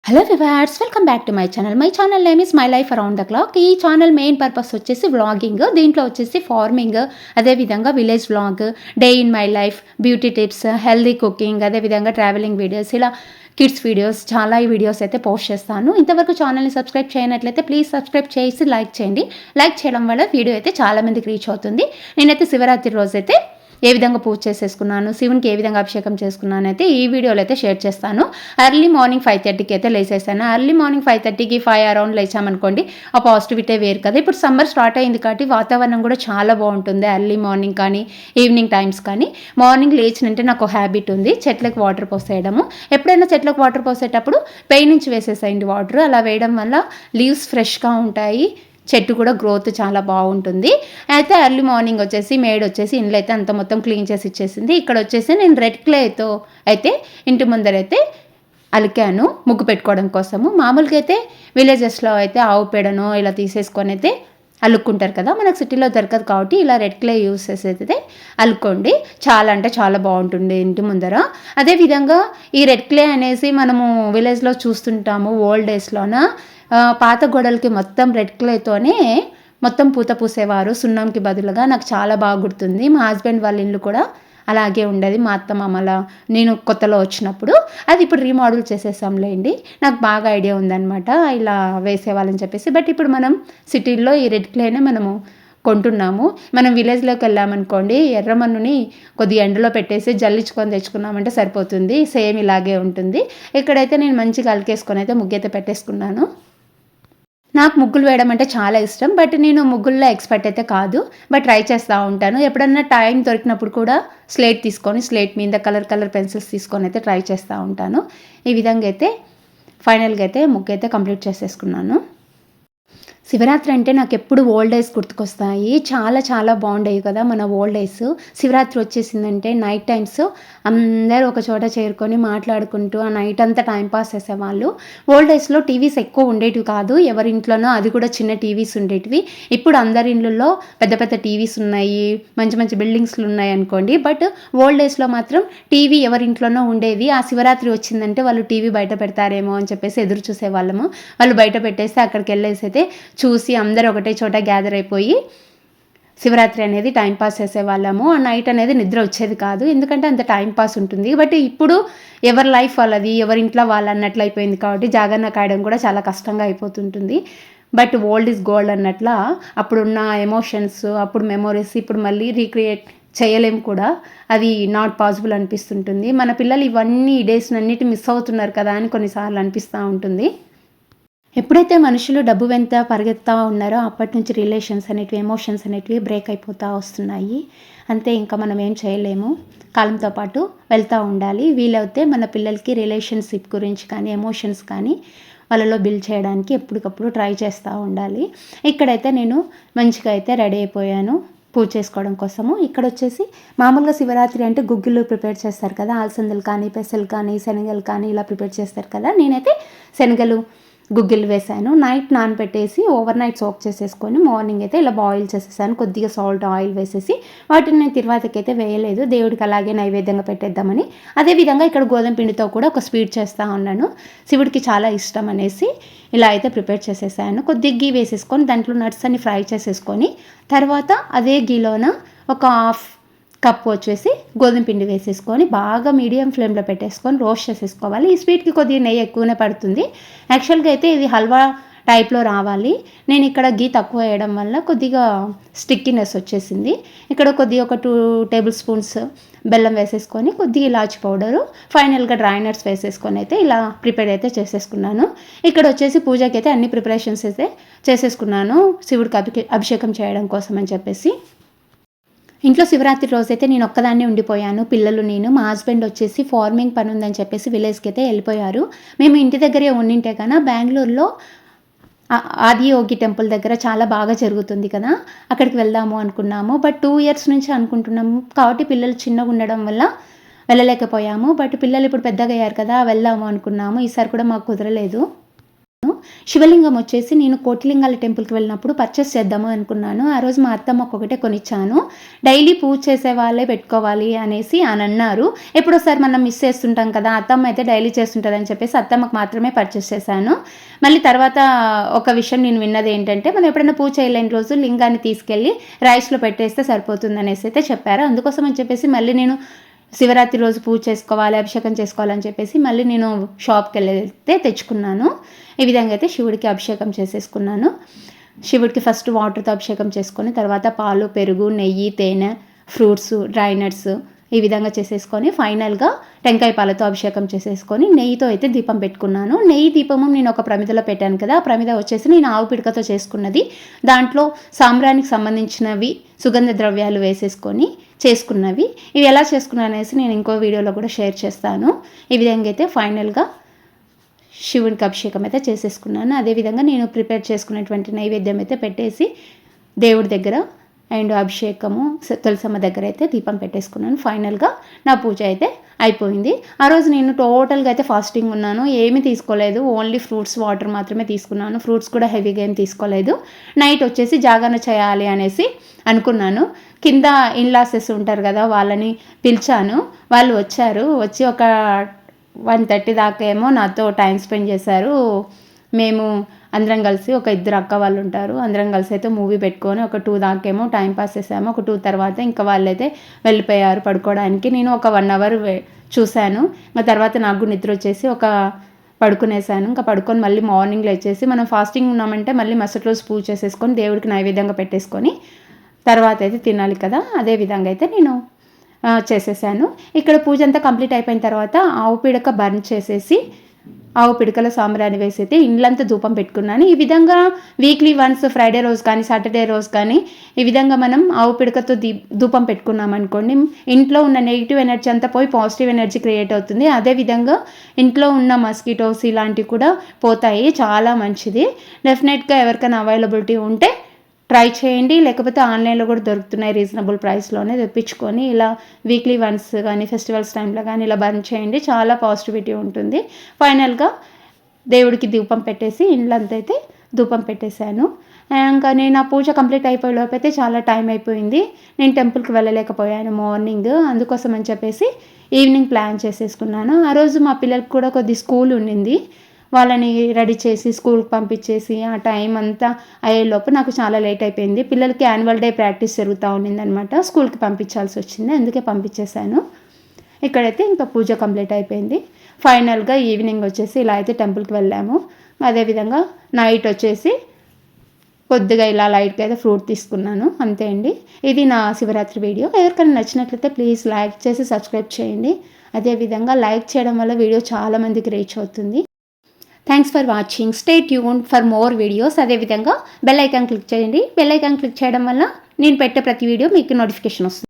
Hello viewers, welcome back to my channel. My channel name is my life around the clock. ఈ channel main purpose వచ్చేసి vlogging. దీంట్లో వచ్చేసి farming, అదేవిధంగా village vlog, day in my life, beauty tips, healthy cooking, అదేవిధంగా travelling videos, ఇలా kids videos, చాలా ఈ videos అయితే పోస్ట్ చేస్తాను. ఇంతవరకు ఛానల్ని సబ్స్క్రైబ్ చేయనట్లయితే ప్లీజ్ సబ్స్క్రైబ్ చేసి లైక్ చేయండి. లైక్ చేయడం వల్ల వీడియో అయితే చాలామందికి రీచ్ అవుతుంది. నేనైతే శివరాత్రి రోజైతే ఏ విధంగా పూజ చేసేసుకున్నాను, శివునికి ఏ విధంగా అభిషేకం చేసుకున్నాను అయితే ఈ వీడియోలో అయితే షేర్ చేస్తాను. ఎర్లీ మార్నింగ్ 5:30కి అయితే లేసేసాను. ఎర్లీ మార్నింగ్ 5:30కి 5 అరౌండ్ లేచామనుకోండి, ఆ పాజిటివిటీ వేరు కదా. ఇప్పుడు సమ్మర్ స్టార్ట్ అయింది కాబట్టి వాతావరణం కూడా చాలా బాగుంటుంది. ఎర్లీ మార్నింగ్ కానీ ఈవినింగ్ టైమ్స్ కానీ. మార్నింగ్ లేచినంటే నాకు హ్యాబిట్ ఉంది చెట్లకు వాటర్ పోసేయడము. ఎప్పుడైనా చెట్లకు వాటర్ పోసేటప్పుడు పై నుంచి వేసేసేయండి వాటర్. అలా వేయడం వల్ల లీవ్స్ ఫ్రెష్గా ఉంటాయి, చెట్టు కూడా గ్రోత్ చాలా బాగుంటుంది. అయితే ఎర్లీ మార్నింగ్ వచ్చేసి మేడ్ వచ్చేసి ఇంట్లో అయితే అంత మొత్తం క్లీన్ చేసి ఇచ్చేసింది. ఇక్కడ వచ్చేసి నేను రెడ్ క్లేతో అయితే ఇంటి ముందరైతే అలికాను ముగ్గు పెట్టుకోవడం కోసము. మామూలుగా అయితే విలేజెస్లో అయితే ఆవు పేడను ఇలా తీసేసుకొని అయితే అల్లుక్కుంటారు కదా, మనకు సిటీలో దొరకదు కాబట్టి ఇలా రెడ్ క్లే యూస్ చేసి అయితే అల్లుకోండి. చాలా అంటే చాలా బాగుంటుంది ఇంటి ముందర. అదేవిధంగా ఈ రెడ్ క్లే అనేసి మనము విలేజ్లో చూస్తుంటాము ఓల్డ్ డేస్లోన. పాత గోడలకి మొత్తం రెడ్ క్లేతోనే మొత్తం పూత పూసేవారు సున్నంకి బదులుగా. నాకు చాలా బాగా గుర్తుంది. మా హస్బెండ్ వాళ్ళ ఇల్లు కూడా అలాగే ఉండేది మా అత్త మామల నేను కొత్తలో వచ్చినప్పుడు. అది ఇప్పుడు రీమోడల్ చేసేసాంలేండి. నాకు బాగా ఐడియా ఉందన్నమాట ఇలా వేసేవాళ్ళని చెప్పేసి. బట్ ఇప్పుడు మనం సిటీల్లో ఈ రెడ్ క్లేనే మనము కొంటున్నాము. మనం విలేజ్లోకి వెళ్ళామనుకోండి, ఎర్రమన్నుని కొద్దిగా ఎండలో పెట్టేసి జల్లించుకొని తెచ్చుకున్నామంటే సరిపోతుంది. సేమ్ ఇలాగే ఉంటుంది. ఇక్కడైతే నేను మంచిగా అలికేసుకొని అయితే ముగ్గైతే పెట్టేసుకున్నాను. నాకు ముగ్గులు వేయడం అంటే చాలా ఇష్టం. బట్ నేను ముగ్గుల్లో ఎక్స్పర్ట్ అయితే కాదు, బట్ ట్రై చేస్తూ ఉంటాను. ఎప్పుడన్నా టైం దొరికినప్పుడు కూడా స్లేట్ తీసుకొని స్లేట్ మీద కలర్ పెన్సిల్స్ తీసుకొని అయితే ట్రై చేస్తూ ఉంటాను. ఈ విధంగా అయితే ఫైనల్గా అయితే ముగ్గు అయితే కంప్లీట్ చేసేసుకున్నాను. శివరాత్రి అంటే నాకు ఎప్పుడు ఓల్డ్ డేస్ గుర్తుకొస్తాయి. చాలా చాలా బాగుండేవి కదా మన ఓల్డ్ డేస్. శివరాత్రి వచ్చేసిందంటే నైట్ టైమ్స్ అందరూ ఒక చోట చేరుకొని మాట్లాడుకుంటూ ఆ నైట్ అంతా టైంపాస్ చేసేవాళ్ళు. ఓల్డ్ డేస్లో టీవీస్ ఎక్కువ ఉండేటివి కాదు ఎవరి ఇంట్లోనో, అది కూడా చిన్న టీవీస్ ఉండేటివి. ఇప్పుడు అందరి ఇళ్ళల్లో పెద్ద పెద్ద టీవీస్ ఉన్నాయి, మంచి మంచి బిల్డింగ్స్లు ఉన్నాయి అనుకోండి. బట్ ఓల్డ్ డేస్లో మాత్రం టీవీ ఎవరింట్లోనో ఉండేది. ఆ శివరాత్రి వచ్చిందంటే వాళ్ళు టీవీ బయట పెడతారేమో అని చెప్పేసి ఎదురు చూసేవాళ్ళము. వాళ్ళు బయట పెట్టేస్తే అక్కడికి వెళ్ళేసి అయితే చూసి అందరూ ఒకటే చోట గ్యాదర్ అయిపోయి శివరాత్రి అనేది టైంపాస్ చేసేవాళ్ళము. ఆ నైట్ అనేది నిద్ర వచ్చేది కాదు, ఎందుకంటే అంత టైంపాస్ ఉంటుంది. బట్ ఇప్పుడు ఎవరి లైఫ్ వాళ్ళది, ఎవరి ఇంట్లో వాళ్ళు అన్నట్లు అయిపోయింది కాబట్టి జాగరణ కాయడం కూడా చాలా కష్టంగా అయిపోతుంటుంది. బట్ ఓల్డ్ ఈజ్ గోల్డ్ అన్నట్ల అప్పుడున్న ఎమోషన్స్, అప్పుడు మెమోరీస్ ఇప్పుడు మళ్ళీ రీక్రియేట్ చేయలేము కూడా. అది నాట్ పాసిబుల్ అనిపిస్తుంటుంది. మన పిల్లలు ఇవన్నీ ఈ డేస్ అన్నిటి మిస్ అవుతున్నారు కదా అని కొన్నిసార్లు అనిపిస్తూ ఉంటుంది. ఎప్పుడైతే మనుషులు డబ్బు వెంట పరిగెత్తా ఉన్నారో అప్పటి నుంచి రిలేషన్స్ అనేటివి, ఎమోషన్స్ అనేటివి బ్రేక్ అయిపోతూ వస్తున్నాయి. అంతే, ఇంకా మనం ఏం చేయలేము. కాలంతో పాటు వెళ్తూ ఉండాలి. వీలైతే మన పిల్లలకి రిలేషన్షిప్ గురించి కానీ ఎమోషన్స్ కానీ వాళ్ళలో బిల్డ్ చేయడానికి ఎప్పటికప్పుడు ట్రై చేస్తూ ఉండాలి. ఇక్కడైతే నేను మంచిగా అయితే రెడీ అయిపోయాను పూజ చేసుకోవడం కోసము. ఇక్కడ వచ్చేసి మామూలుగా శివరాత్రి అంటే గుగ్గిళ్ళు ప్రిపేర్ చేస్తారు కదా, అలసందలు కానీ పెసలు కానీ శనగలు కానీ ఇలా ప్రిపేర్ చేస్తారు కదా. నేనైతే శనగలు గుగ్గిళ్ళు వేసాను. నైట్ నానబెట్టేసి ఓవర్ నైట్ సోక్ చేసేసుకొని మార్నింగ్ అయితే ఇలా బాయిల్ చేసేసాను. కొద్దిగా సాల్ట్ ఆయిల్ వేసేసి వాటిని నేను తిరువాతకైతే వేయలేదు, దేవుడికి అలాగే నైవేద్యంగా పెట్టేద్దామని. అదేవిధంగా ఇక్కడ గోధుమ పిండితో కూడా ఒక స్వీట్ చేస్తూ ఉన్నాను. శివుడికి చాలా ఇష్టం అనేసి ఇలా అయితే ప్రిపేర్ చేసేసాను. కొద్దిగా గీ వేసేసుకొని దాంట్లో నట్స్ అన్ని ఫ్రై చేసేసుకొని తర్వాత అదే గీలోన ఒక హాఫ్ కప్పు వచ్చేసి గోధుమ పిండి వేసేసుకొని బాగా మీడియం ఫ్లేమ్లో పెట్టేసుకొని రోస్ట్ చేసేసుకోవాలి. ఈ స్వీట్కి కొద్దిగా నెయ్యి ఎక్కువనే పడుతుంది. యాక్చువల్గా అయితే ఇది హల్వా టైప్లో రావాలి. నేను ఇక్కడ గీ తక్కువ వేయడం వల్ల కొద్దిగా స్టిక్కీనెస్ వచ్చేసింది. ఇక్కడ కొద్దిగా ఒక 2 టేబుల్ స్పూన్స్ బెల్లం వేసేసుకొని కొద్దిగా ఇలాచి పౌడరు, ఫైనల్గా డ్రై నట్స్ వేసేసుకొని అయితే ఇలా ప్రిపేర్ అయితే చేసేసుకున్నాను. ఇక్కడ వచ్చేసి పూజకి అయితే అన్ని ప్రిపరేషన్స్ అయితే చేసేసుకున్నాను శివుడికి అభిషేకం చేయడం కోసం అని చెప్పేసి. ఇంట్లో శివరాత్రి రోజైతే నేను ఒక్కదాన్నే ఉండిపోయాను. పిల్లలు నేను, మా హస్బెండ్ వచ్చేసి ఫార్మింగ్ పని ఉందని చెప్పేసి విలేజ్కి అయితే వెళ్ళిపోయారు. మేము ఇంటి దగ్గరే ఉండింటే కన్నా బెంగళూరులో ఆదియోగి టెంపుల్ దగ్గర చాలా బాగా జరుగుతుంది కదా, అక్కడికి వెళ్దాము అనుకున్నాము. బట్ 2 ఇయర్స్ నుంచి అనుకుంటున్నాము కాబట్టి పిల్లలు చిన్నగా ఉండడం వల్ల వెళ్ళలేకపోయాము. బట్ పిల్లలు ఇప్పుడు పెద్దగా అయ్యారు కదా, వెళ్దాము అనుకున్నాము. ఈసారి కూడా మాకు కుదరలేదు. శివలింగం వచ్చేసి నేను కోటిలింగాల టెంపుల్కి వెళ్ళినప్పుడు పర్చేస్ చేద్దాము అనుకున్నాను. ఆ రోజు మా అత్తమ్మకు ఒకటే కొనిచ్చాను. డైలీ పూజ చేసే వాళ్ళే పెట్టుకోవాలి అనేసి అని అన్నారు. ఎప్పుడోసారి మనం మిస్ చేస్తుంటాం కదా, అత్తమ్మ అయితే డైలీ చేస్తుంటుంది అని చెప్పేసి అత్తమ్మకు మాత్రమే పర్చేస్ చేశాను. మళ్ళీ తర్వాత ఒక విషయం నేను విన్నది ఏంటంటే, మనం ఎప్పుడైనా పూజ చేయలేని రోజు లింగాన్ని తీసుకెళ్ళి రైస్లో పెట్టేస్తే సరిపోతుంది అనేసి అయితే చెప్పారు. అందుకోసం అని చెప్పేసి మళ్ళీ నేను శివరాత్రి రోజు పూజ చేసుకోవాలి, అభిషేకం చేసుకోవాలని చెప్పేసి మళ్ళీ నేను షాప్కి వెళ్ళైతే తెచ్చుకున్నాను. ఈ విధంగా అయితే శివుడికి అభిషేకం చేసేసుకున్నాను. శివుడికి ఫస్ట్ వాటర్తో అభిషేకం చేసుకొని తర్వాత పాలు, పెరుగు, నెయ్యి, తేనె, ఫ్రూట్స్, డ్రై నట్స్ ఈ విధంగా చేసేసుకొని ఫైనల్గా టెంకాయ పాలతో అభిషేకం చేసేసుకొని నెయ్యితో అయితే దీపం పెట్టుకున్నాను. నెయ్యి దీపము నేను ఒక ప్రమిదలో పెట్టాను కదా, ఆ ప్రమిద వచ్చేసి నేను ఆవు పిడకతో చేసుకున్నది. దాంట్లో సాంబ్రానికి సంబంధించినవి సుగంధ ద్రవ్యాలు వేసేసుకొని చేసుకున్నవి. ఇవి ఎలా చేసుకున్నాను అనేసి నేను ఇంకో వీడియోలో కూడా షేర్ చేస్తాను. ఈ విధంగా అయితే ఫైనల్గా శివునికి అభిషేకం అయితే చేసేసుకున్నాను. అదేవిధంగా నేను ప్రిపేర్ చేసుకున్నటువంటి నైవేద్యం అయితే పెట్టేసి దేవుడి దగ్గర అండ్ అభిషేకము తులసమ్మ దగ్గర అయితే దీపం పెట్టేసుకున్నాను. ఫైనల్గా నా పూజ అయితే అయిపోయింది. ఆ రోజు నేను టోటల్గా అయితే ఫాస్టింగ్ ఉన్నాను. ఏమీ తీసుకోలేదు, ఓన్లీ ఫ్రూట్స్, వాటర్ మాత్రమే తీసుకున్నాను. ఫ్రూట్స్ కూడా హెవీగా ఏం తీసుకోలేదు. నైట్ వచ్చేసి జాగరణ చేయాలి అనేసి అనుకున్నాను. కింద ఇన్లాసెస్ ఉంటారు కదా, వాళ్ళని పిలిచాను. వాళ్ళు వచ్చి ఒక 1:30 దాకా ఏమో నాతో టైం స్పెండ్ చేశారు. మేము అందరం కలిసి, ఒక 2 అక్క వాళ్ళు ఉంటారు, అందరం కలిసి అయితే మూవీ పెట్టుకొని ఒక 2 దాకేమో టైం పాస్ చేసాము. ఒక 2 తర్వాత ఇంకా వాళ్ళైతే వెళ్ళిపోయారు పడుకోవడానికి. నేను ఒక 1 అవర్ చూశాను. ఇంకా తర్వాత నాకు నిద్ర వచ్చేసి పడుకునేసాను. ఇంకా పడుకొని మళ్ళీ మార్నింగ్ లేచేసి, మనం ఫాస్టింగ్ ఉన్నామంటే మళ్ళీ మరుసటి రోజు పూజ చేసేసుకొని దేవుడికి నైవేద్యంగా పెట్టేసుకొని తర్వాత అయితే తినాలి కదా, అదే విధంగా అయితే నేను చేసేసాను. ఇక్కడ పూజ అంతా కంప్లీట్ అయిపోయిన తర్వాత ఆవు పిడక బర్న్ చేసేసి ఆవు పిడకలో సాంబ్రాణి వేసి అయితే ఇండ్లంతా ధూపం పెట్టుకున్నాను. ఈ విధంగా వీక్లీ వన్స్ ఫ్రైడే రోజు కానీ సాటర్డే రోజు కానీ ఈ విధంగా మనం ఆవు పిడకతో ధూపం పెట్టుకున్నాం అనుకోండి, ఇంట్లో ఉన్న నెగిటివ్ ఎనర్జీ అంతా పోయి పాజిటివ్ ఎనర్జీ క్రియేట్ అవుతుంది. అదేవిధంగా ఇంట్లో ఉన్న మస్కిటోస్ ఇలాంటివి కూడా పోతాయి. చాలా మంచిది. డెఫినెట్గా ఎవరికైనా అవైలబిలిటీ ఉంటే ట్రై చేయండి. లేకపోతే ఆన్లైన్లో కూడా దొరుకుతున్నాయి, రీజనబుల్ ప్రైస్లోనే తెప్పించుకొని ఇలా వీక్లీ వన్స్ కానీ ఫెస్టివల్స్ టైంలో కానీ ఇలా బర్న్ చేయండి. చాలా పాజిటివిటీ ఉంటుంది. ఫైనల్గా దేవుడికి ధూపం పెట్టేసి ఇండ్లంతా అయితే ధూపం పెట్టేశాను. ఇంకా నేను ఆ పూజ కంప్లీట్ అయిపోయే లోపైతే చాలా టైం అయిపోయింది. నేను టెంపుల్కి వెళ్ళలేకపోయాను మార్నింగ్. అందుకోసం అని చెప్పేసి ఈవినింగ్ ప్లాన్ చేసేసుకున్నాను. ఆ రోజు మా పిల్లలకి కూడా కొద్ది స్కూల్ ఉండింది. వాళ్ళని రెడీ చేసి స్కూల్కి పంపించేసి ఆ టైం అంతా అయ్యేలోపు నాకు చాలా లేట్ అయిపోయింది. పిల్లలకి యాన్యువల్ డే ప్రాక్టీస్ జరుగుతూ ఉండిందనమాట. స్కూల్కి పంపించాల్సి వచ్చింది, అందుకే పంపించేశాను. ఇక్కడైతే ఇంకా పూజ కంప్లీట్ అయిపోయింది. ఫైనల్గా ఈవినింగ్ వచ్చేసి ఇలా అయితే టెంపుల్కి వెళ్ళాము. అదేవిధంగా నైట్ వచ్చేసి కొద్దిగా ఇలా లైట్గా అయితే ఫ్రూట్ తీసుకున్నాను, అంతే అండి. ఇది నా శివరాత్రి వీడియో. ఎవరికైనా నచ్చినట్లయితే ప్లీజ్ లైక్ చేసి సబ్స్క్రైబ్ చేయండి. అదేవిధంగా లైక్ చేయడం వల్ల వీడియో చాలామందికి రీచ్ అవుతుంది. Thanks for watching. Stay tune for more videos. అదేవిధంగా బెల్ ఐకాన్ క్లిక్ చేయండి. బెల్ ఐకాన్ క్లిక్ చేయడం వల్ల నేను పెట్టే ప్రతి వీడియో మీకు నోటిఫికేషన్ వస్తుంది.